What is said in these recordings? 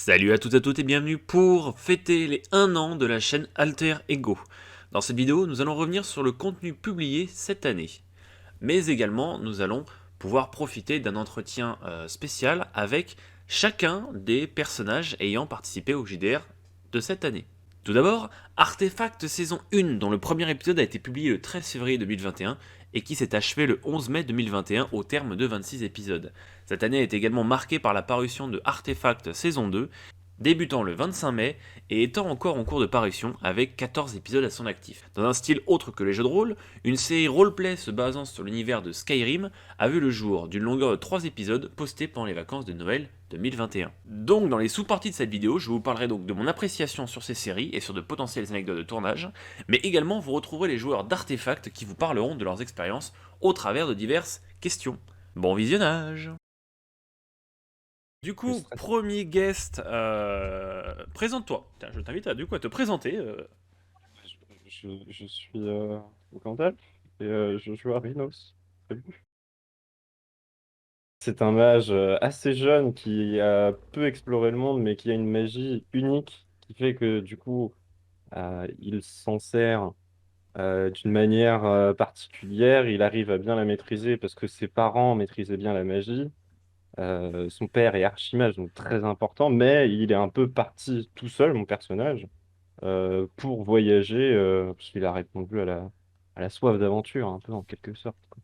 Salut à toutes et à toutes et bienvenue pour fêter les 1 an de la chaîne Alter Ego. Dans cette vidéo, nous allons revenir sur le contenu publié cette année. Mais également, nous allons pouvoir profiter d'un entretien spécial avec chacun des personnages ayant participé au JDR de cette année. Tout d'abord, Artefact saison 1, dont le premier épisode a été publié le 13 février 2021 et qui s'est achevé le 11 mai 2021 au terme de 26 épisodes. Cette année est également marquée par la parution de Artefact saison 2, débutant le 25 mai et étant encore en cours de parution avec 14 épisodes à son actif. Dans un style autre que les jeux de rôle, une série roleplay se basant sur l'univers de Skyrim a vu le jour d'une longueur de 3 épisodes postés pendant les vacances de Noël 2021. Donc dans les sous-parties de cette vidéo, je vous parlerai donc de mon appréciation sur ces séries et sur de potentielles anecdotes de tournage, mais également vous retrouverez les joueurs d'Artefact qui vous parleront de leurs expériences au travers de diverses questions. Bon visionnage! Du Je coup, stresse. premier guest, présente-toi. Tiens, je t'invite à, à te présenter. Je suis Gandalf et je joue à Rhinos. Salut. C'est un mage assez jeune qui a peu exploré le monde, mais qui a une magie unique qui fait que du coup, il s'en sert d'une manière particulière. Il arrive à bien la maîtriser parce que ses parents maîtrisaient bien la magie. Son père est archimage, donc très important, mais il est un peu parti tout seul, mon personnage. Pour voyager, parce qu'il a répondu à la soif d'aventure, un peu en quelque sorte, quoi.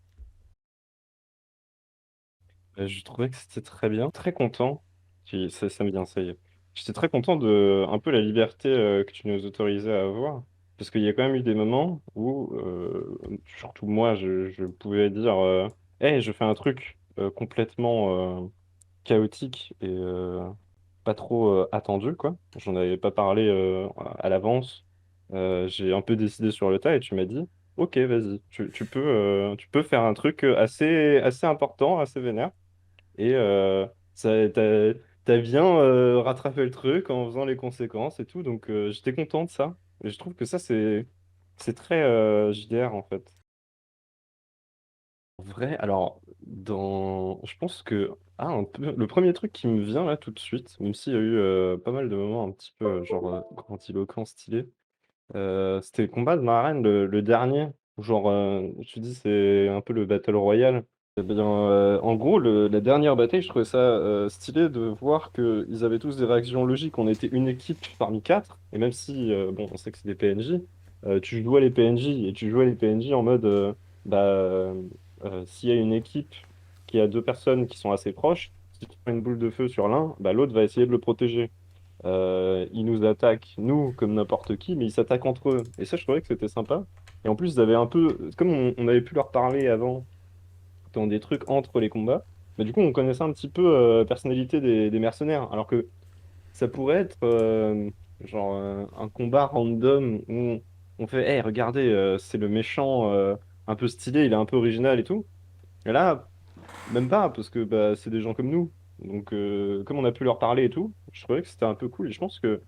Je trouvais que c'était très bien, très content. Ça me vient, ça y est. J'étais très content de un peu la liberté que tu nous autorisais à avoir, parce qu'il y a quand même eu des moments où, surtout moi, je pouvais dire, hey, je fais un truc complètement chaotique et pas trop attendu, quoi. J'en avais pas parlé à l'avance. J'ai un peu décidé sur le tas et tu m'as dit, ok, vas-y, tu peux faire un truc assez important, assez vénère. Et t'as bien rattrapé le truc en faisant les conséquences et tout. Donc j'étais content de ça. Et je trouve que ça, c'est très JDR en fait. En vrai, alors, je pense que un peu, le premier truc qui me vient là tout de suite, même s'il y a eu pas mal de moments un petit peu genre grandiloquents, stylés, c'était le combat de Maren, le dernier. Genre, je te dis, c'est un peu le Battle Royale. Eh bien, en gros, la dernière bataille, je trouvais ça stylé de voir qu'ils avaient tous des réactions logiques. On était une équipe parmi quatre, et même si, bon, on sait que c'est des PNJ, tu jouais les PNJ, et tu jouais les PNJ en mode, bah, s'il y a une équipe qui a deux personnes qui sont assez proches, si tu prends une boule de feu sur l'un, bah, l'autre va essayer de le protéger. Ils nous attaquent, nous, comme n'importe qui, mais ils s'attaquent entre eux. Et ça, je trouvais que c'était sympa. Et en plus, ils avaient un peu, comme on avait pu leur parler avant dans des trucs entre les combats, mais du coup, on connaissait un petit peu personnalité des mercenaires. Alors que ça pourrait être genre un combat random où on fait, hey, regardez, c'est le méchant un peu stylé, il est un peu original et tout. Et là, même pas, parce que bah, c'est des gens comme nous. Donc, comme on a pu leur parler et tout, je trouvais que c'était un peu cool. Et je pense que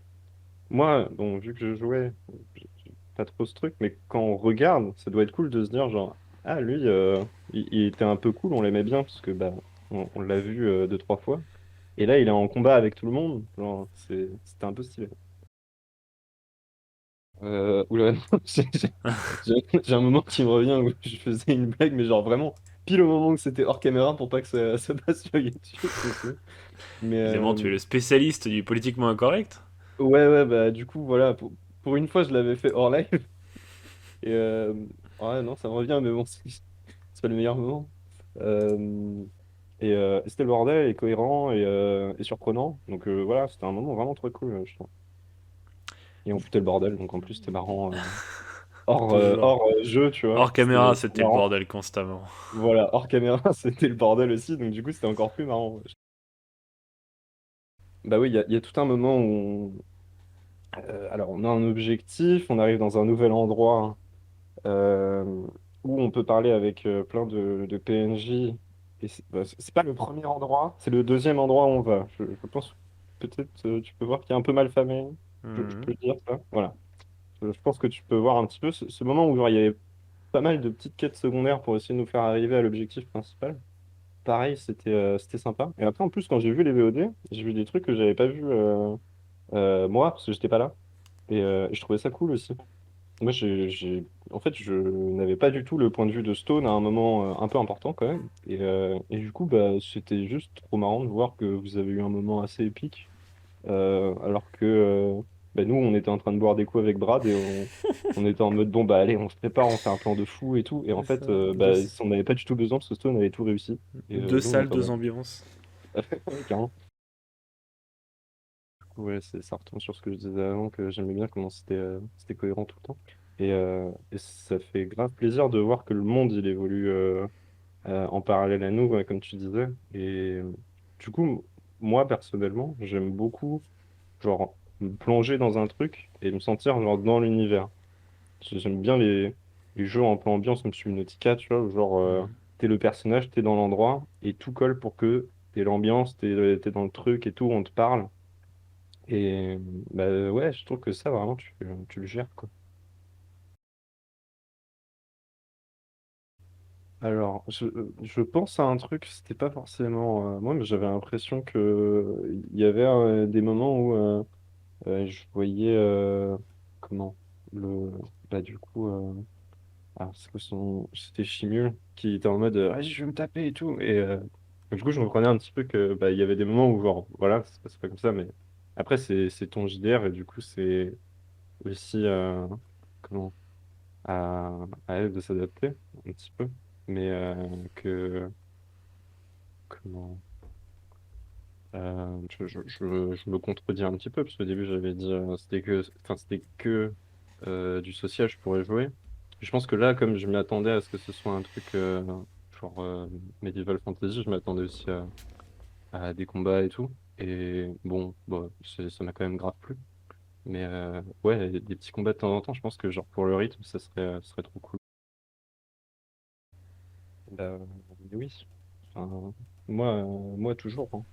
moi, bon, vu que je jouais, j'ai pas trop ce truc, mais quand on regarde, ça doit être cool de se dire, genre, ah, lui, il était un peu cool, on l'aimait bien, parce que bah, on l'a vu deux, trois fois. Et là, il est en combat avec tout le monde. Genre, c'était un peu stylé. Oula, non, j'ai un moment qui me revient où je faisais une blague, mais genre vraiment, pile au moment où c'était hors caméra pour pas que ça passe sur YouTube, c'est tout. Mais Évidemment, tu es le spécialiste du politiquement incorrect. ouais, bah du coup, voilà, pour une fois, je l'avais fait hors live. Et ouais, non, ça me revient, mais bon, c'est pas le meilleur moment. Euh, et c'était le bordel, et cohérent, et surprenant. Donc voilà, c'était un moment vraiment très cool, je trouve. Et on foutait le bordel, donc en plus, c'était marrant. Toujours. Hors jeu, tu vois. Hors caméra, C'était c'était le marrant. bordel constamment. Voilà, hors caméra, c'était le bordel aussi, donc du coup, c'était encore plus marrant. Bah oui, il y a tout un moment où alors, on a un objectif, on arrive dans un nouvel endroit euh, où on peut parler avec plein de PNJ. Et c'est pas le premier endroit, c'est le deuxième endroit où on va. Je pense que peut-être tu peux voir qu'il est un peu mal famé. Je Mhm. peux le dire ça. Voilà. Je pense que tu peux voir un petit peu ce moment où genre, il y avait pas mal de petites quêtes secondaires pour essayer de nous faire arriver à l'objectif principal. pareil, c'était sympa. Et après, en plus, quand j'ai vu les VOD, j'ai vu des trucs que j'avais pas vu moi, parce que j'étais pas là. Et je trouvais ça cool aussi. Moi, en fait, je n'avais pas du tout le point de vue de Stone à un moment un peu important quand même. Et du coup, bah, c'était juste trop marrant de voir que vous avez eu un moment assez épique. Alors que bah, nous, on était en train de boire des coups avec Brad et on était en mode, bon, bah allez, on se prépare, on fait un plan de fou et tout. Et en C'est fait, ça. bah, on n'avait pas du tout besoin parce que Stone avait tout réussi. Et Deux nous, on salles, était en deux mode, ambiances. ouais, carrément. Ouais, ça retombe sur ce que je disais avant, que j'aimais bien comment c'était cohérent tout le temps. Et ça fait grave plaisir de voir que le monde, il évolue en parallèle à nous, ouais, comme tu disais. Et du coup, moi, personnellement, j'aime beaucoup, genre, me plonger dans un truc et me sentir, genre, dans l'univers. J'aime bien les jeux un peu ambiance, comme Subnautica, tu vois, où genre, Mhm. t'es le personnage, t'es dans l'endroit, et tout colle pour que t'aies l'ambiance, t'es dans le truc et tout, on te parle. Et bah ouais, je trouve que ça, vraiment, tu le gères, quoi. Alors, je pense à un truc, c'était pas forcément moi, mais j'avais l'impression que il y avait des moments où je voyais comment le bah du coup c'est quoi c'était Chimule qui était en mode vas-y je vais me taper et tout du coup je me prenais un petit peu que bah il y avait des moments où genre voilà c'est pas comme ça mais après c'est ton JDR et du coup c'est aussi comment à, à elle de s'adapter un petit peu mais que comment je me contredis un petit peu parce qu'au début j'avais dit c'était que du social je pourrais jouer. Je pense que là comme je m'attendais à ce que ce soit un truc genre Medieval Fantasy, je m'attendais aussi à des combats et tout. Et bon, bah, ça m'a quand même grave plu. Mais ouais, des petits combats de temps en temps, je pense que genre pour le rythme, ça serait trop cool. Bah, mais oui. Enfin, moi toujours, hein.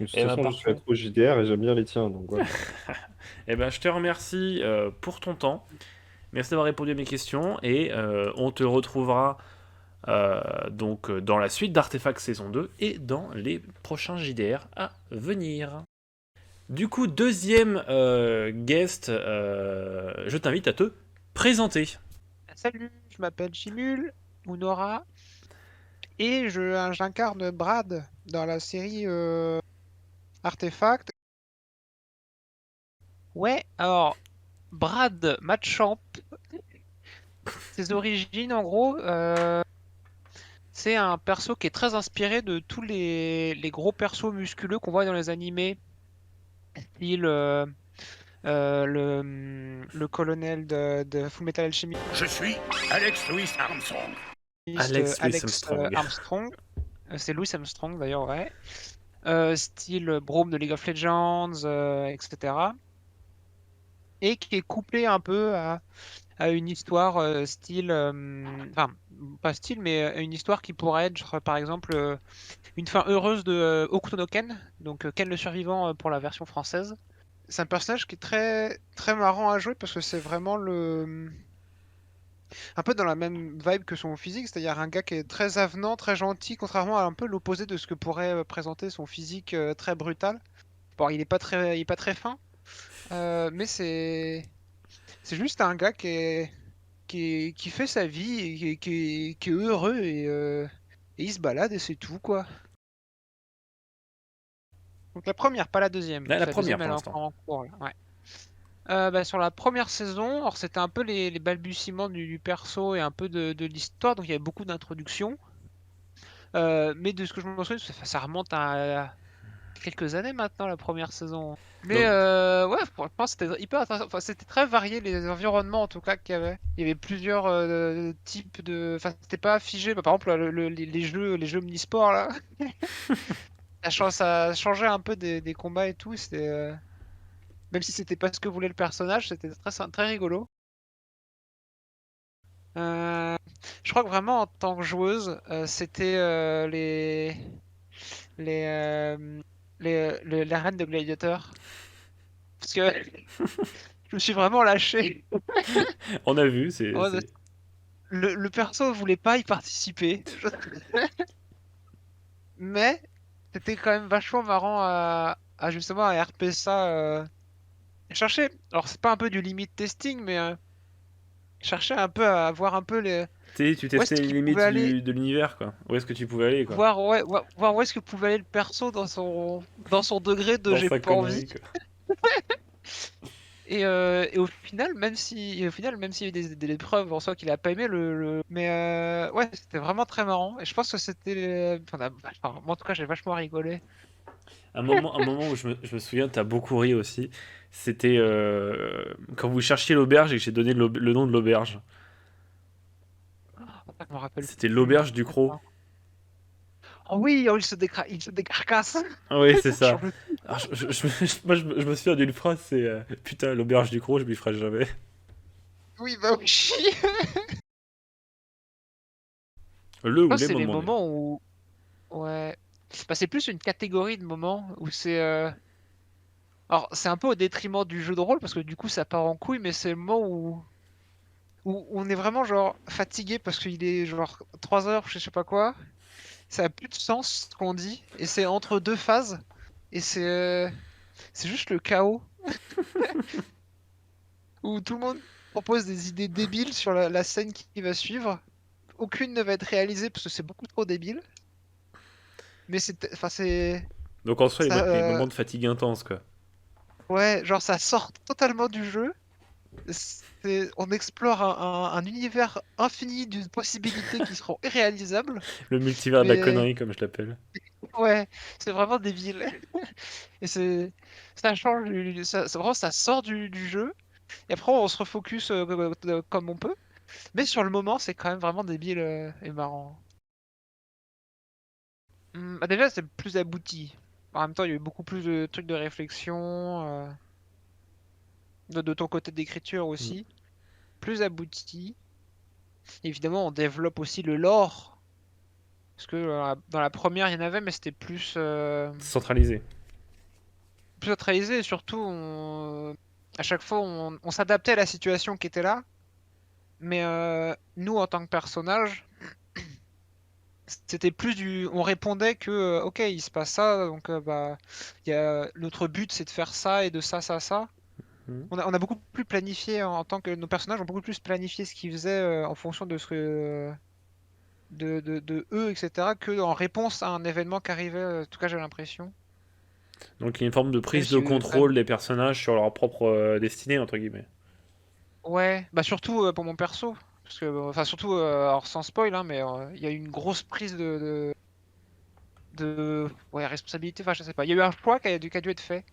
De toute Eh ben façon, je suis parfait. accro JDR et j'aime bien les tiens, donc voilà. Eh ben je te remercie pour ton temps. Merci d'avoir répondu à mes questions et on te retrouvera donc dans la suite d'Artefact saison 2 et dans les prochains JDR à venir. Du coup, deuxième guest, je t'invite à te présenter. Salut, je m'appelle Chimule, ou Nora, et j'incarne Brad dans la série Artefact. Ouais, alors, Brad Matchamp, ses origines en gros, c'est un perso qui est très inspiré de tous les gros persos musculeux qu'on voit dans les animés, style le colonel de Fullmetal Alchemist, Je suis Alex Louis Armstrong. Alex Louis Alex Armstrong. Armstrong. C'est Louis Armstrong d'ailleurs, ouais. Style Braum de League of Legends, etc. Et qui est couplé un peu à une histoire style, enfin pas style, mais une histoire qui pourrait être, par exemple, une fin heureuse de Hokuto no Ken, donc Ken le survivant pour la version française. C'est un personnage qui est très très marrant à jouer parce que c'est vraiment un peu dans la même vibe que son physique, c'est-à-dire un gars qui est très avenant, très gentil, contrairement à un peu l'opposé de ce que pourrait présenter son physique très brutal. Bon, il est pas très fin, mais c'est juste un gars qui fait sa vie et qui est heureux et il se balade et c'est tout quoi. Donc la première, pas la deuxième, Là, parce la que la première deuxième elle pour est l'instant. encore en cours là. Ouais. Bah, sur la première saison, alors c'était un peu les balbutiements du perso et un peu de l'histoire, donc il y avait beaucoup d'introductions. Mais de ce que je me souviens, ça remonte à quelques années maintenant, la première saison. Mais Donc, ouais, franchement, c'était hyper intéressant. Enfin, c'était très varié les environnements en tout cas qu'il y avait. Il y avait plusieurs types de. Enfin, c'était pas figé. Bah, par exemple, les jeux omnisports là, ça changeait un peu des combats et tout. C'était même si c'était pas ce que voulait le personnage, c'était très rigolo. Euh, je crois que vraiment en tant que joueuse, c'était les, euh, les reines de gladiateurs. Parce que je me suis vraiment lâché. on a vu, Ouais, le perso voulait pas y participer. Mais c'était quand même vachement marrant à justement à RP ça. Chercher. Alors c'est pas un peu du limit testing, mais chercher un peu à voir un peu les Tu où testais est-ce les qu'il limites pouvait aller, de l'univers, quoi. Où est-ce que tu pouvais aller, quoi. voir ouais, voir où est-ce que pouvait aller le perso dans son degré de Dans j'ai sa pas envie. connerie, quoi. Et au final, même s'il y a eu des preuves en soi qu'il a pas aimé mais ouais, c'était vraiment très marrant. Et je pense que c'était, enfin, moi en tout cas, j'ai vachement rigolé. Un moment où je me souviens, t'as beaucoup ri aussi. C'était quand vous cherchiez l'auberge et que j'ai donné le nom de l'auberge. Je me rappelle C'était plus. l'auberge du croc. Oh oui, oh, il se décarcasse. Ah oui, c'est J'en ça. peux Alors, moi, je me souviens d'une phrase, c'est putain, l'auberge du croc, je m'y ferai jamais. Oui, bah oui. Le Je ou pense que les c'est les moments, d'ailleurs. moments où. Ouais. Bah, c'est plus une catégorie de moments où c'est. Alors, c'est un peu au détriment du jeu de rôle parce que du coup, ça part en couille, mais c'est le moment où on est vraiment genre fatigué parce qu'il est genre 3 heures, je sais pas quoi. Ça a plus de sens ce qu'on dit. Et c'est entre deux phases. Et c'est juste le chaos où tout le monde propose des idées débiles sur la scène qui va suivre. Aucune ne va être réalisée parce que c'est beaucoup trop débile. Mais c'est. Enfin, c'est. Donc en soi, Ça, les moments de fatigue intense, quoi. ouais, genre ça sort totalement du jeu. On explore un univers infini de possibilités qui seront irréalisables. Le multivers de la Mais connerie, comme je l'appelle. ouais, c'est vraiment débile. Et ça change, vraiment ça sort du jeu. Et après on se refocus comme on peut. Mais sur le moment, c'est quand même vraiment débile et marrant. Bah déjà, c'est plus abouti. En même temps, il y a eu beaucoup plus de trucs de réflexion, de ton côté d'écriture Mm. aussi. Plus abouti. Évidemment, on développe aussi le lore. Parce que dans la première, il y en avait, mais c'était Centralisé. plus centralisé. Et surtout, à chaque fois, on s'adaptait à la situation qui était là. Mais nous, en tant que personnage, c'était plus du. On répondait que, ok, il se passe ça, donc bah, notre but, c'est de faire ça et de ça, ça, ça. Mm. On a beaucoup plus planifié en tant que nos personnages ont beaucoup plus planifié ce qu'ils faisaient en fonction de ce que de eux, etc., que en réponse à un événement qui arrivait. En tout cas, j'ai l'impression. Donc il y a une forme de Même prise de si quand même. contrôle des personnages sur leur propre destinée, entre guillemets. Ouais, bah surtout pour mon perso. Parce que, enfin, surtout, alors sans spoil, hein, mais il y a eu une grosse prise ouais, responsabilité. Enfin, je sais pas. Il y a eu un choix qui a dû être fait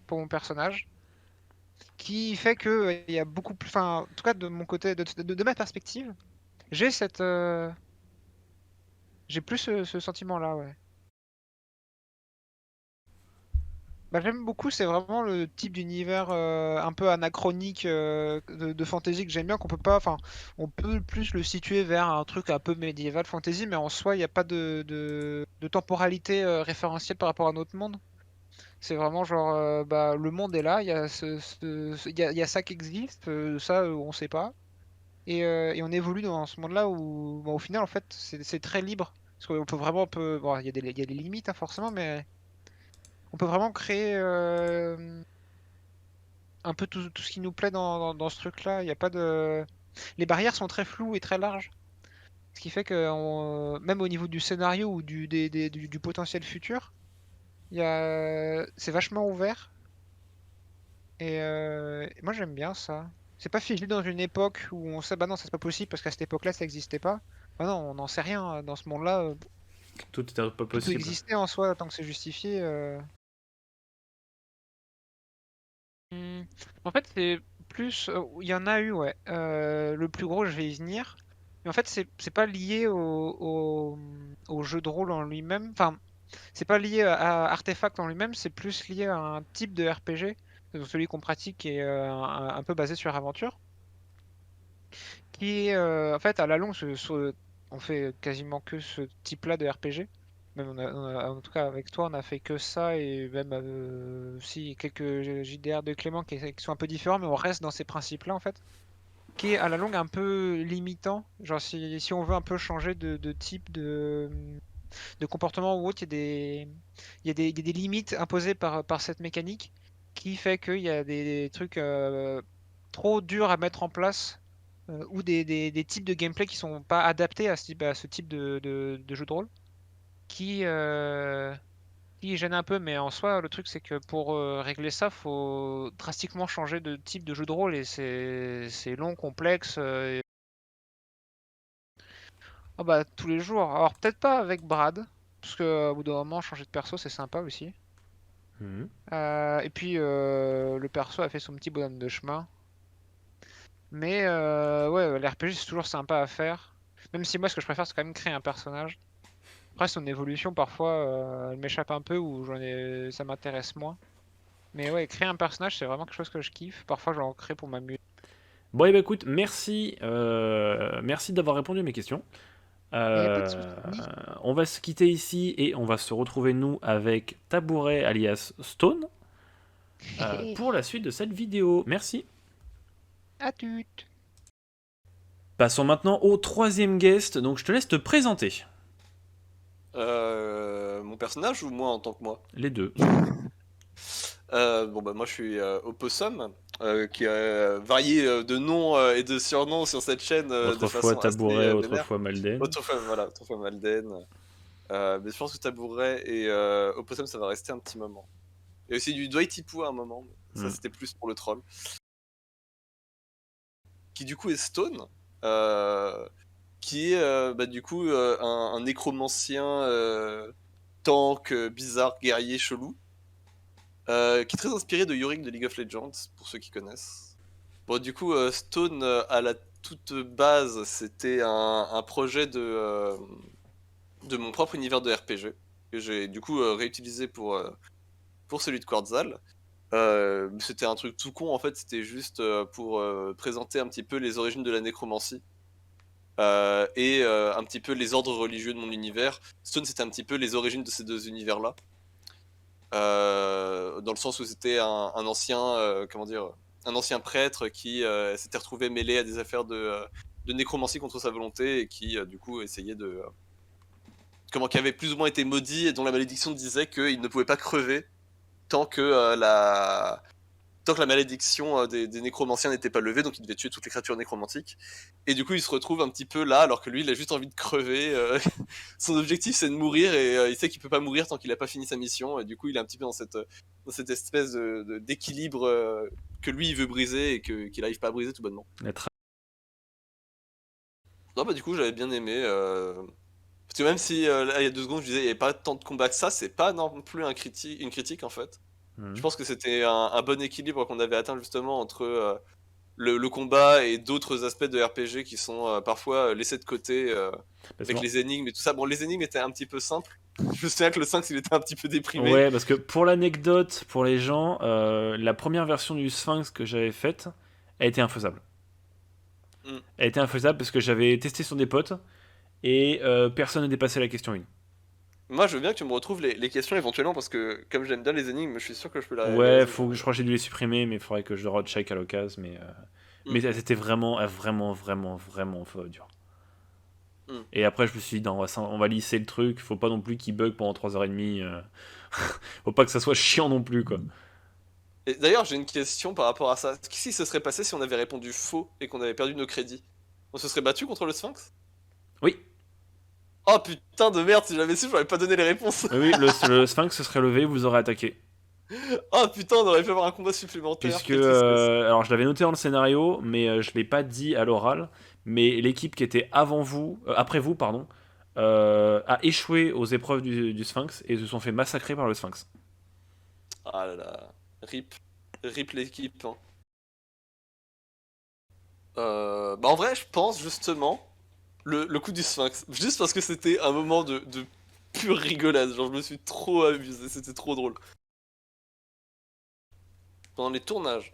pour mon personnage, qui fait que il y a beaucoup plus. Enfin, en tout cas, de mon côté, de ma perspective, j'ai j'ai plus ce sentiment-là, ouais. Bah, j'aime beaucoup, c'est vraiment le type d'univers un peu anachronique de fantasy que j'aime bien, qu'on peut pas, enfin, on peut plus le situer vers un truc un peu médiéval fantasy, mais en soi, il n'y a pas de temporalité référentielle par rapport à notre monde. C'est vraiment genre, bah, le monde est là, il y a il y a ça qui existe, ça, on sait pas, et on évolue dans ce monde-là où, bah, au final, en fait, c'est très libre. Parce qu'on peut vraiment, bon, il y a des limites, hein, forcément, mais on peut vraiment créer un peu tout ce qui nous plaît dans ce truc-là. Il y a pas de... Les barrières sont très floues et très larges. Ce qui fait que même au niveau du scénario ou du potentiel futur, c'est vachement ouvert. Et moi j'aime bien ça. C'est pas figé dans une époque où on sait bah non ça c'est pas possible parce qu'à cette époque-là ça existait pas. Bah non on n'en sait rien dans ce monde-là. Tout était pas Tout peut possible. exister en soi tant que c'est justifié. Hmm. En fait, c'est plus. Il y en a eu, ouais. Le plus gros, je vais y venir. Mais en fait, c'est pas lié au jeu de rôle en lui-même. Enfin, c'est pas lié à Artefact en lui-même, c'est plus lié à un type de RPG. Donc celui qu'on pratique qui est un peu basé sur aventure. Qui est, en fait, à la longue, on fait quasiment que ce type-là de RPG. Même en tout cas, avec toi, on a fait que ça et même si quelques JDR de Clément qui sont un peu différents, mais on reste dans ces principes-là en fait. qui est à la longue un peu limitant. Genre si on veut un peu changer de type de comportement ou autre, il y a des limites imposées par cette mécanique qui fait qu'il y a des trucs trop durs à mettre en place ou des types de gameplay qui sont pas adaptés à ce type de jeu de rôle qui gêne un peu, mais en soi, le truc c'est que pour régler ça, faut drastiquement changer de type de jeu de rôle et c'est long, complexe. Ah bah tous les jours. Alors peut-être pas avec Brad, parce que au bout d'un moment, changer de perso c'est sympa aussi. Mhm. Et puis le perso a fait son petit bonhomme de chemin. Mais ouais, l'RPG c'est toujours sympa à faire. Même si moi ce que je préfère c'est quand même créer un personnage. Après son évolution parfois elle m'échappe un peu ou ça m'intéresse moins. Mais ouais, créer un personnage c'est vraiment quelque chose que je kiffe. Parfois j'en crée pour m'amuser. Bon, et bah écoute, merci d'avoir répondu à mes questions. Mais y a pas de Euh, soucis. on va se quitter ici et on va se retrouver nous avec Tabouret alias Stone pour la suite de cette vidéo. Merci. À toutes. Passons maintenant au troisième guest, donc je te laisse te présenter. Mon personnage ou moi en tant que moi? Les deux. Bon bah moi je suis Opossum, qui a varié de noms et de surnoms sur cette chaîne de Autrefois façon Tabouret, assez vénère. autrefois Malden. Autrefois Malden. Mais je pense que Tabouret et Opossum ça va rester un petit moment. Et aussi du Dwight Tipou à un moment, mais ça c'était plus pour le troll. Qui du coup est Stone, qui est bah, du coup un nécromancien tank, bizarre, guerrier, chelou. Qui est très inspiré de Yorick de League of Legends, pour ceux qui connaissent. Bon, du coup, Stone, à la toute base, c'était un projet de mon propre univers de RPG, que j'ai du coup réutilisé pour celui de Quetzal. C'était un truc tout con, en fait, c'était juste pour présenter un petit peu les origines de la nécromancie. Et un petit peu les ordres religieux de mon univers. Stone, c'était un petit peu les origines de ces deux univers-là. Dans le sens où c'était un ancien, un ancien prêtre qui s'était retrouvé mêlé à des affaires de nécromancie contre sa volonté et qui du coup essayait de qui avait plus ou moins été maudit et dont la malédiction disait qu'il ne pouvait pas crever tant que la malédiction des nécromanciens n'était pas levée, donc il devait tuer toutes les créatures nécromantiques. Et du coup, il se retrouve un petit peu là, alors que lui, il a juste envie de crever. Son objectif, c'est de mourir, et il sait qu'il peut pas mourir tant qu'il a pas fini sa mission. Et du coup, il est un petit peu dans cette espèce d'équilibre que lui, il veut briser et qu'il n'arrive pas à briser tout bonnement. Non, bah du coup, j'avais bien aimé. Parce que même si, là, il y a 2 secondes, je disais, il n'y avait pas tant de combats que ça, c'est pas non plus une critique, en fait. Je pense que c'était un bon équilibre qu'on avait atteint justement entre le combat et d'autres aspects de RPG qui sont parfois laissés de côté avec les énigmes et tout ça. Bon, les énigmes étaient un petit peu simples. Je me souviens que le 5 il était un petit peu déprimé. Ouais, parce que pour l'anecdote, pour les gens, la première version du Sphinx que j'avais faite, elle était infaisable. Elle était infaisable parce que j'avais testé sur des potes et personne n'a dépassé la question 1. Moi, je veux bien que tu me retrouves les questions éventuellement parce que comme j'aime bien les énigmes, je suis sûr que je peux la Ouais, résoudre. je crois que j'ai dû les supprimer, mais il faudrait que je le recheck à l'occasion. Mais c'était vraiment dur. Et après, je me suis dit, non, on va lisser le truc, faut pas non plus qu'il bug pendant 3h30. Faut pas que ça soit chiant non plus, quoi. Et d'ailleurs, j'ai une question par rapport à ça. Qu'est-ce qui se serait passé si on avait répondu faux et qu'on avait perdu nos crédits? On se serait battu contre le Sphinx? Oui. Oh putain de merde, si j'avais su, j'aurais pas donné les réponses. Oui, le Sphinx se serait levé, vous aurez attaqué. Oh putain, on aurait pu avoir un combat supplémentaire. Puisque, alors je l'avais noté dans le scénario, mais je l'ai pas dit à l'oral, mais l'équipe qui était après vous, pardon, a échoué aux épreuves du Sphinx et se sont fait massacrer par le Sphinx. Ah là là, rip l'équipe. Hein. Bah en vrai, je pense justement le coup du Sphinx, juste parce que c'était un moment de pure rigolade. Genre, je me suis trop amusé, c'était trop drôle. Pendant les tournages,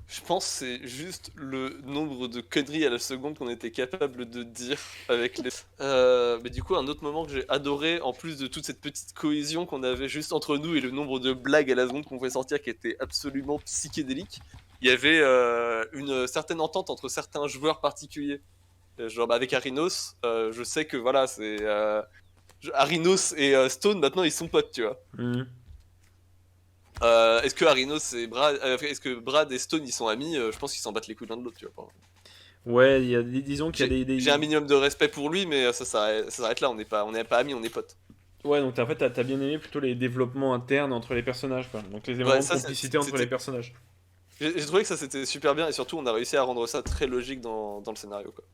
je pense que c'est juste le nombre de conneries à la seconde qu'on était capable de dire avec les... mais du coup, un autre moment que j'ai adoré, en plus de toute cette petite cohésion qu'on avait juste entre nous et le nombre de blagues à la seconde qu'on pouvait sortir qui était absolument psychédélique, il y avait une certaine entente entre certains joueurs particuliers. Genre avec Arinos, je sais que voilà, c'est Arinos et Stone maintenant ils sont potes, tu vois. Mhm. Est-ce que Arinos et Brad, est-ce que Brad et Stone ils sont amis? Je pense qu'ils s'en battent les couilles l'un de l'autre, tu vois. Ouais, disons qu'il y a J'ai un minimum de respect pour lui, mais ça s'arrête là. On n'est pas amis, on est potes. Ouais, donc en fait, t'as bien aimé plutôt les développements internes entre les personnages, quoi. Donc les Ouais, éléments de ça, complicité entre les personnages. J'ai trouvé que ça c'était super bien et surtout on a réussi à rendre ça très logique dans le scénario, quoi.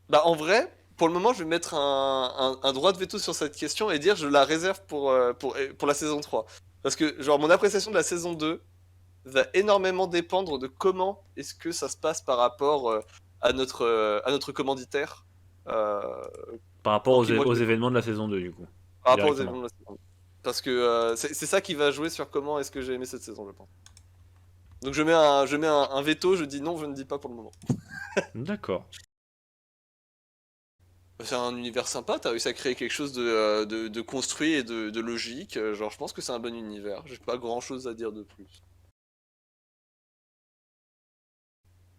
Bah en vrai, pour le moment, je vais mettre un droit de veto sur cette question et dire je la réserve pour la saison 3. Parce que genre mon appréciation de la saison 2 va énormément dépendre de comment est-ce que ça se passe par rapport à notre commanditaire. euh, Par rapport pour qui moi, aux je vais- événements de la saison 2, du coup. par rapport aux Directement. événements de la saison 2. Parce que c'est ça qui va jouer sur comment est-ce que j'ai aimé cette saison, je pense. Donc je mets un veto, je dis non, je ne dis pas pour le moment. D'accord. C'est un univers sympa, t'as réussi à créer quelque chose de construit et de logique. Genre, je pense que c'est un bon univers. J'ai pas grand chose à dire de plus.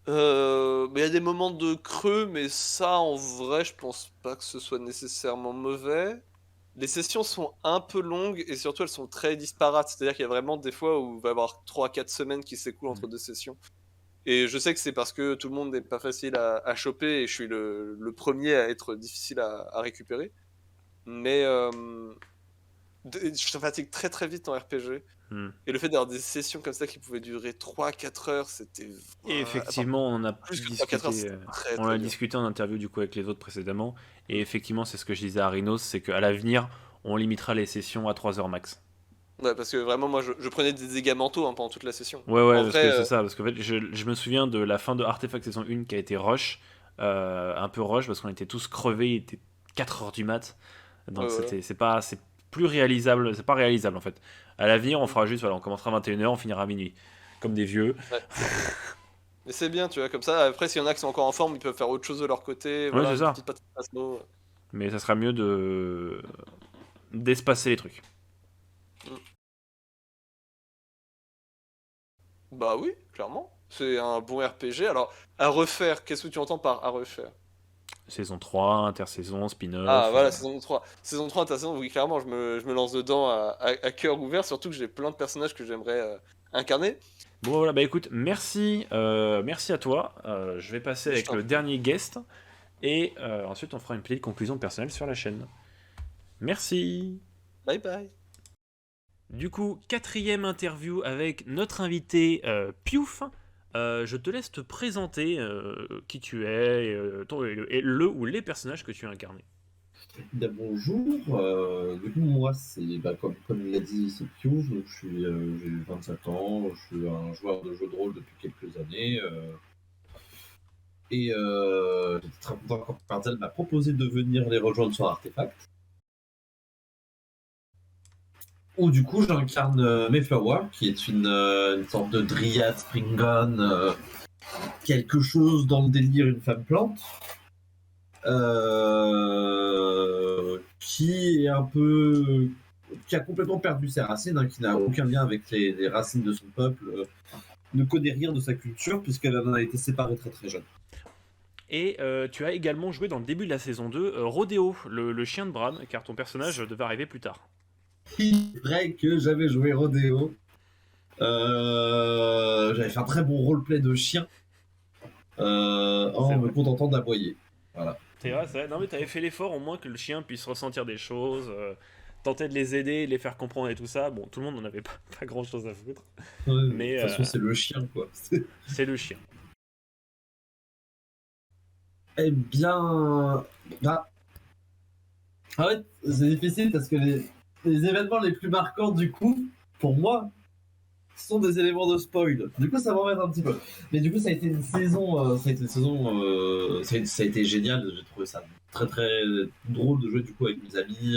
Mais il y a des moments de creux, mais ça, en vrai, je pense pas que ce soit nécessairement mauvais. Les sessions sont un peu longues et surtout elles sont très disparates. C'est-à-dire qu'il y a vraiment des fois où il va y avoir 3-4 semaines qui s'écoulent entre deux sessions. Et je sais que c'est parce que tout le monde n'est pas facile à choper et je suis le premier à être difficile à récupérer. Mais je fatigue très très vite en RPG. Hmm. Et le fait d'avoir des sessions comme ça qui pouvaient durer 3-4 heures, c'était Et effectivement, on a plus que 3-4 heures, discuté, c'était très on très a dur. discuté en interview du coup avec les autres précédemment. Et effectivement, c'est ce que je disais à Rhinos, c'est qu'à l'avenir, on limitera les sessions à 3 heures max. Ouais, parce que vraiment, moi je prenais des dégâts mentaux pendant toute la session. Ouais, ouais, En parce vrai, que c'est ça. Parce qu'en fait, je me souviens de la fin de Artefact saison 1 qui a été rush. Un peu rush parce qu'on était tous crevés, il était 4 heures du mat. Donc ouais, voilà. c'est plus réalisable, c'est pas réalisable en fait. À l'avenir, on fera juste, voilà, on commencera à 21h, on finira à minuit. Comme des vieux. Ouais. Mais c'est bien, tu vois, comme ça, après, s'il y en a qui sont encore en forme, ils peuvent faire autre chose de leur côté. Ouais, Voilà, c'est une ça. petite partie de Phasmo. Mais ça sera mieux d'espacer les trucs. Bah oui, clairement. C'est un bon RPG. Alors, à refaire, qu'est-ce que tu entends par à refaire? Saison 3, intersaison, spin-off. Ah, voilà, saison 3. Saison 3, intéressant, oui, clairement, je me lance dedans à cœur ouvert, surtout que j'ai plein de personnages que j'aimerais incarner. Bon voilà, bah écoute, merci à toi. Je vais passer Je avec t'en le prie. dernier guest. Et ensuite, on fera une petite conclusion personnelle sur la chaîne. Merci. Bye bye. Du coup, 4e interview avec notre invité Piouf. Je te laisse te présenter qui tu es et le ou les personnages que tu as incarnés. Bien, bonjour, du coup moi c'est comme il l'a dit, c'est Piouf, donc j'ai 27 ans, je suis un joueur de jeux de rôle depuis quelques années et j'étais très content quand elle m'a proposé de venir les rejoindre sur Artefact, où du coup j'incarne Mayflower qui est une sorte de dryade Springon, quelque chose dans le délire une femme plante. Qui a complètement perdu ses racines, hein, qui n'a aucun lien avec les racines de son peuple, ne connaît rien de sa culture puisqu'elle en a été séparée très très jeune. Et tu as également joué dans le début de la saison 2 Rodéo, le chien de Bran, car ton personnage devait arriver plus tard. Il est vrai que j'avais joué Rodéo. J'avais fait un très bon roleplay de chien en me contentant d'aboyer. Voilà. C'est vrai. Non mais t'avais fait l'effort au moins que le chien puisse ressentir des choses, tenter de les aider, les faire comprendre et tout ça. Bon, tout le monde n'en avait pas grand chose à foutre. Ouais, Mais, de toute façon, c'est le chien, quoi. C'est le chien. Eh bien... Bah... En fait, c'est difficile parce que les événements les plus marquants, du coup, pour moi, sont des éléments de spoil. Du coup, ça m'embête un petit peu. Mais du coup, ça a été une saison... ça a été génial. J'ai trouvé ça très très drôle de jouer du coup avec mes amis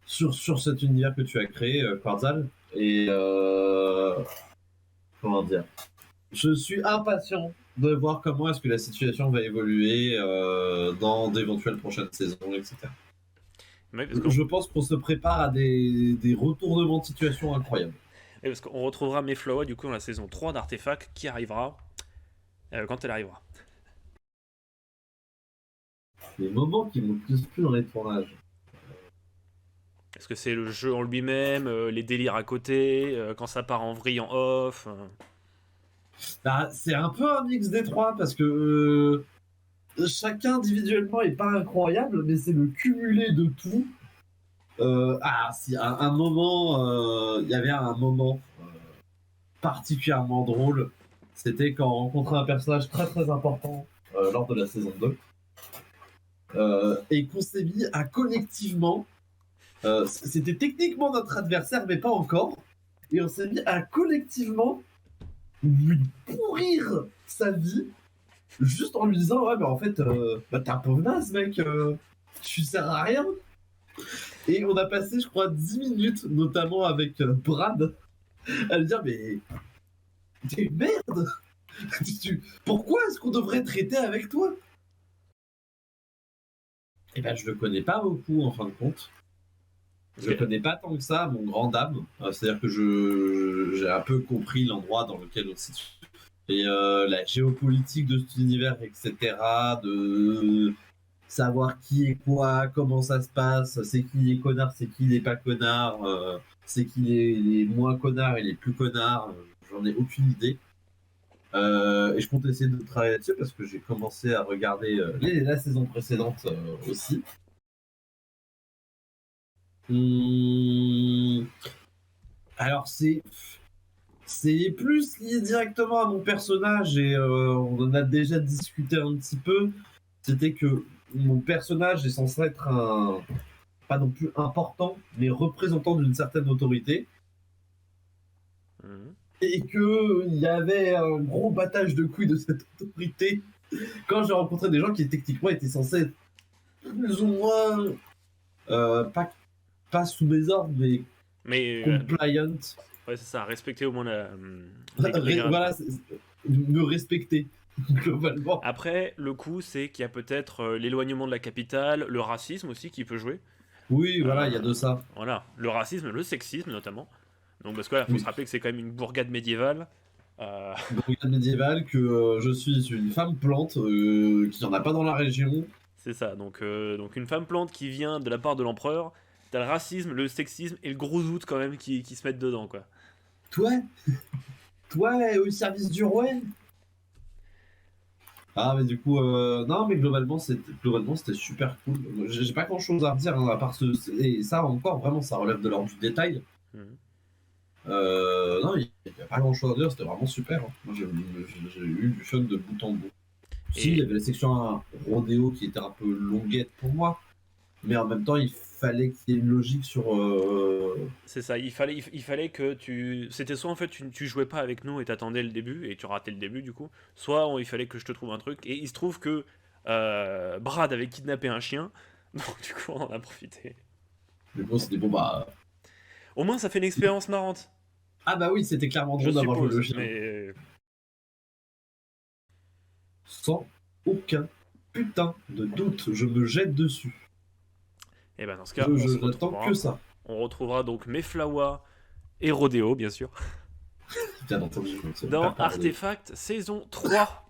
sur cet univers que tu as créé, Quetzal. Et... comment dire, je suis impatient de voir comment est-ce que la situation va évoluer dans d'éventuelles prochaines saisons, etc. Ouais, Je pense qu'on se prépare à des retournements de situation incroyables. Et parce qu'on retrouvera Mayflower du coup dans la saison 3 d'Artefact qui arrivera quand elle arrivera. Les moments qui m'ont plus plu dans les tournages. Est-ce que c'est le jeu en lui-même, les délires à côté, quand ça part en vrille en off Bah, c'est un peu un mix des trois parce que chacun individuellement est pas incroyable, mais c'est le cumulé de tout. Si, un moment, il y avait un moment particulièrement drôle. C'était quand on rencontrait un personnage très très important lors de la saison 2. Et qu'on s'est mis à collectivement. C'était techniquement notre adversaire, mais pas encore. Et on s'est mis à collectivement lui pourrir sa vie juste en lui disant ouais mais en fait t'es un pauvre naze mec, tu sers à rien. Et on a passé je crois 10 minutes notamment avec Brad à lui dire mais t'es une merde. Pourquoi est-ce qu'on devrait traiter avec toi? Et ben je le connais pas beaucoup en fin de compte. Je connais pas tant que ça mon grand dame. C'est-à-dire que j'ai un peu compris l'endroit dans lequel on se situe. Et la géopolitique de cet univers, etc. De savoir qui est quoi, comment ça se passe, c'est qui les connards, c'est qui les pas connards, c'est qui les moins connards et les plus connards. J'en ai aucune idée. Et je compte essayer de travailler là-dessus parce que j'ai commencé à regarder la saison précédente aussi. Alors c'est plus lié directement à mon personnage et on en a déjà discuté un petit peu. C'était que mon personnage est censé être pas non plus important, mais représentant d'une certaine autorité. Et qu'il y avait un gros battage de couilles de cette autorité quand j'ai rencontré des gens qui techniquement étaient censés être plus ou moins pas sous mes ordres, mais compliant. Ouais, c'est ça, respecter au moins Voilà, me respecter, globalement. Après, le coup, c'est qu'il y a peut-être l'éloignement de la capitale, le racisme aussi qui peut jouer. Oui, voilà, il y a de ça. Voilà, le racisme, le sexisme notamment. Donc parce que là, il faut se rappeler que c'est quand même une bourgade médiévale. Une bourgade médiévale, que je suis une femme plante, qu'il n'y en a pas dans la région. C'est ça, donc une femme plante qui vient de la part de l'empereur. T'as le racisme, le sexisme et le gros doute quand même qui se mettent dedans, quoi. Toi au service du roi. Ah mais du coup non mais globalement c'était super cool. J'ai pas grand chose à redire hein, à part et ça encore vraiment ça relève de l'ordre du détail. Non il y a pas grand chose à dire, c'était vraiment super hein. Moi j'ai eu du fun de bout en bout. Si il y avait la section rodéo qui était un peu longuette pour moi, mais en même temps il fallait qu'il y ait une logique sur C'est ça, il fallait que c'était soit en fait tu jouais pas avec nous et t'attendais le début et tu ratais le début du coup, soit il fallait que je te trouve un truc et il se trouve que Brad avait kidnappé un chien, donc du coup on en a profité. Mais bon c'était bon bah au moins ça fait une expérience marrante. Ah bah oui c'était clairement drôle d'avoir joué le chien. Mais... Sans aucun putain de doute, je me jette dessus. Et ben dans ce cas, je n'attends que ça. On retrouvera donc Mayflower et Rodeo, bien sûr. Bien entendu. Dans Artefact saison 3.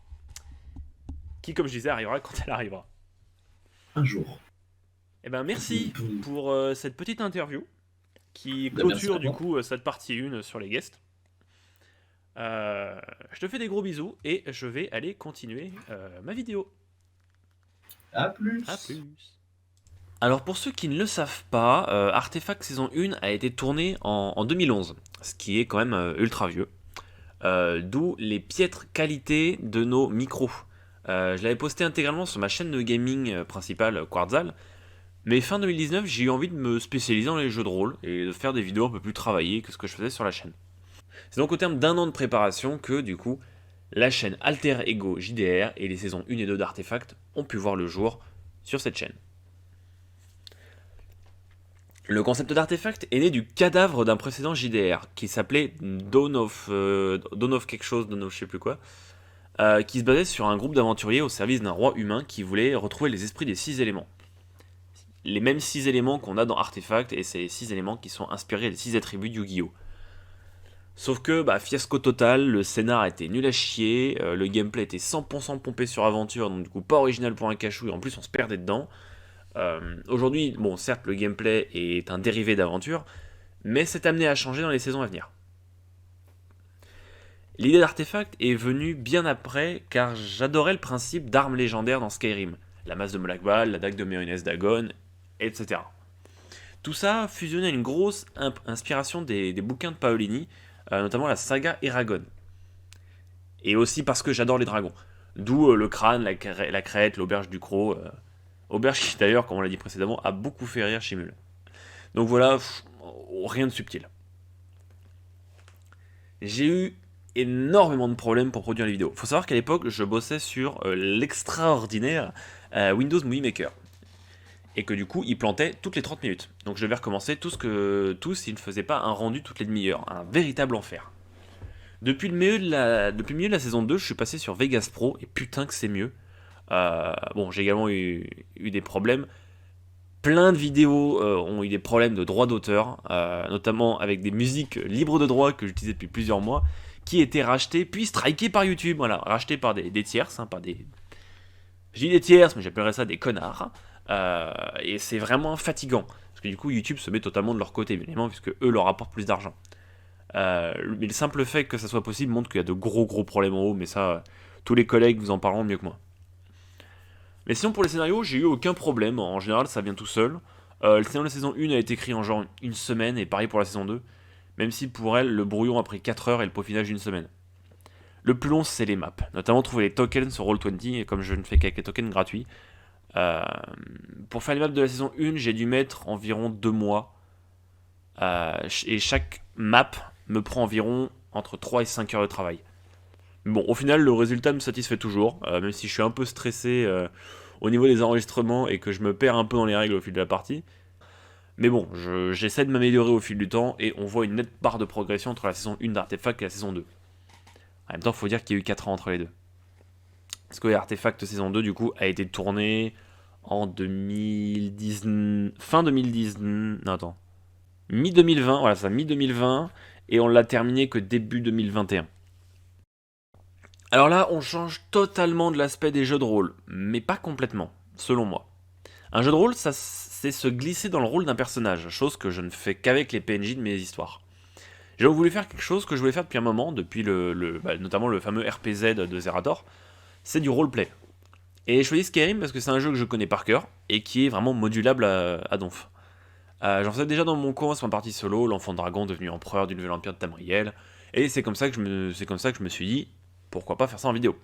Qui, comme je disais, arrivera quand elle arrivera. Un jour. Et ben merci pour cette petite interview qui clôture du coup cette partie 1 sur les guests. Je te fais des gros bisous et je vais aller continuer ma vidéo. A plus. A plus. Alors pour ceux qui ne le savent pas, Artefact saison 1 a été tourné en 2011, ce qui est quand même ultra vieux. D'où les piètres qualités de nos micros. Je l'avais posté intégralement sur ma chaîne de gaming principale, Quartzal, mais fin 2019 j'ai eu envie de me spécialiser dans les jeux de rôle et de faire des vidéos un peu plus travaillées que ce que je faisais sur la chaîne. C'est donc au terme d'un an de préparation que du coup la chaîne Alter Ego JDR et les saisons 1 et 2 d'Artefact ont pu voir le jour sur cette chaîne. Le concept d'Artefact est né du cadavre d'un précédent JDR qui s'appelait Dawn of quelque chose, Dawn of je sais plus quoi, qui se basait sur un groupe d'aventuriers au service d'un roi humain qui voulait retrouver les esprits des 6 éléments. Les mêmes 6 éléments qu'on a dans Artefact et ces 6 éléments qui sont inspirés des 6 attributs de Yu-Gi-Oh! Sauf que, bah, fiasco total, le scénar était nul à chier, le gameplay était 100% pompé sur aventure, donc du coup pas original pour un cachou, et en plus on se perdait dedans. Aujourd'hui, bon, certes, le gameplay est un dérivé d'aventure, mais c'est amené à changer dans les saisons à venir. L'idée d'Artefact est venue bien après, car j'adorais le principe d'armes légendaires dans Skyrim. La masse de Molakbal, la dague de Méonès Dagon, etc. Tout ça fusionnait à une grosse inspiration des bouquins de Paolini, notamment la saga Eragon. Et aussi parce que j'adore les dragons. D'où le crâne, la crête, l'auberge du croc. Auberge qui d'ailleurs, comme on l'a dit précédemment, a beaucoup fait rire Chimul. Donc voilà, rien de subtil. J'ai eu énormément de problèmes pour produire les vidéos. Faut savoir qu'à l'époque, je bossais sur l'extraordinaire Windows Movie Maker. Et que du coup, il plantait toutes les 30 minutes. Donc je devais recommencer tout s'il ne faisait pas un rendu toutes les demi-heures. Un véritable enfer. Depuis le milieu de la saison 2, je suis passé sur Vegas Pro, et putain que c'est mieux. Bon, j'ai également eu des problèmes. Plein de vidéos ont eu des problèmes de droits d'auteur, notamment avec des musiques libres de droit que j'utilisais depuis plusieurs mois, qui étaient rachetées puis strikées par YouTube. Voilà, rachetées par des tierces, hein, par des... Je dis des tierces, mais j'appellerais ça des connards. Et c'est vraiment fatigant, parce que du coup YouTube se met totalement de leur côté, évidemment, puisque eux leur apportent plus d'argent. Mais le simple fait que ça soit possible montre qu'il y a de gros problèmes en haut, mais ça, tous les collègues vous en parleront mieux que moi. Mais sinon pour les scénarios, j'ai eu aucun problème, en général ça vient tout seul. Le scénario de la saison 1 a été écrit en genre une semaine, et pareil pour la saison 2, même si pour elle, le brouillon a pris 4 heures et le peaufinage une semaine. Le plus long c'est les maps, notamment trouver les tokens sur Roll20, et comme je ne fais qu'avec les tokens gratuits. Pour faire les maps de la saison 1, j'ai dû mettre environ 2 mois, et chaque map me prend environ entre 3 et 5 heures de travail. Bon, au final, le résultat me satisfait toujours, même si je suis un peu stressé au niveau des enregistrements et que je me perds un peu dans les règles au fil de la partie. Mais bon, j'essaie de m'améliorer au fil du temps, et on voit une nette barre de progression entre la saison 1 d'Artefact et la saison 2. En même temps, il faut dire qu'il y a eu 4 ans entre les deux. Parce que Artefact saison 2, du coup, a été tourné en 2010... Fin 2010... Non, attends. Mi-2020, voilà ça, mi-2020, et on l'a terminé que début 2021. Alors là, on change totalement de l'aspect des jeux de rôle, mais pas complètement, selon moi. Un jeu de rôle, ça, c'est se glisser dans le rôle d'un personnage, chose que je ne fais qu'avec les PNJ de mes histoires. J'ai voulu faire quelque chose que je voulais faire depuis un moment, depuis notamment le fameux RPZ de Zerator, c'est du roleplay. Et j'ai choisi Skyrim parce que c'est un jeu que je connais par cœur, et qui est vraiment modulable à donf. J'en faisais déjà dans mon coin sur ma partie solo, l'enfant dragon devenu empereur du nouvel empire de Tamriel, et c'est comme ça que je me suis dit, pourquoi pas faire ça en vidéo.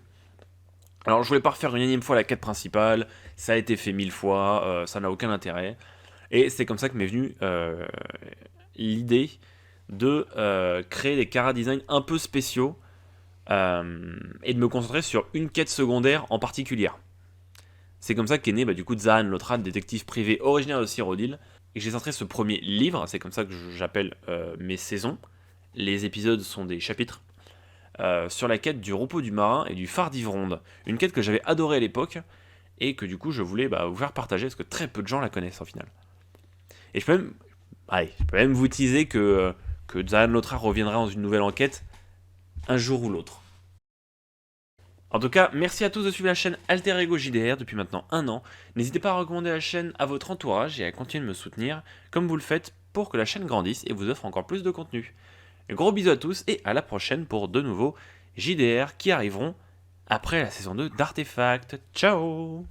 Alors je voulais pas refaire une énième fois la quête principale, ça a été fait 1000 fois, ça n'a aucun intérêt, et c'est comme ça que m'est venue l'idée de créer des chara-design un peu spéciaux, et de me concentrer sur une quête secondaire en particulier. C'est comme ça qu'est né du coup Zaan Lotran, détective privé originaire de Cyrodiil, et j'ai centré ce premier livre, c'est comme ça que j'appelle mes saisons. Les épisodes sont des chapitres, sur la quête du repos du marin et du phare d'Ivronde. Une quête que j'avais adorée à l'époque, et que du coup je voulais vous faire partager, parce que très peu de gens la connaissent au final. Et je peux même vous teaser que Zaan Lotran reviendra dans une nouvelle enquête, un jour ou l'autre. En tout cas, merci à tous de suivre la chaîne Alter Ego JDR depuis maintenant 1 an. N'hésitez pas à recommander la chaîne à votre entourage et à continuer de me soutenir, comme vous le faites, pour que la chaîne grandisse et vous offre encore plus de contenu. Gros bisous à tous et à la prochaine pour de nouveaux JDR qui arriveront après la saison 2 d'Artefact. Ciao!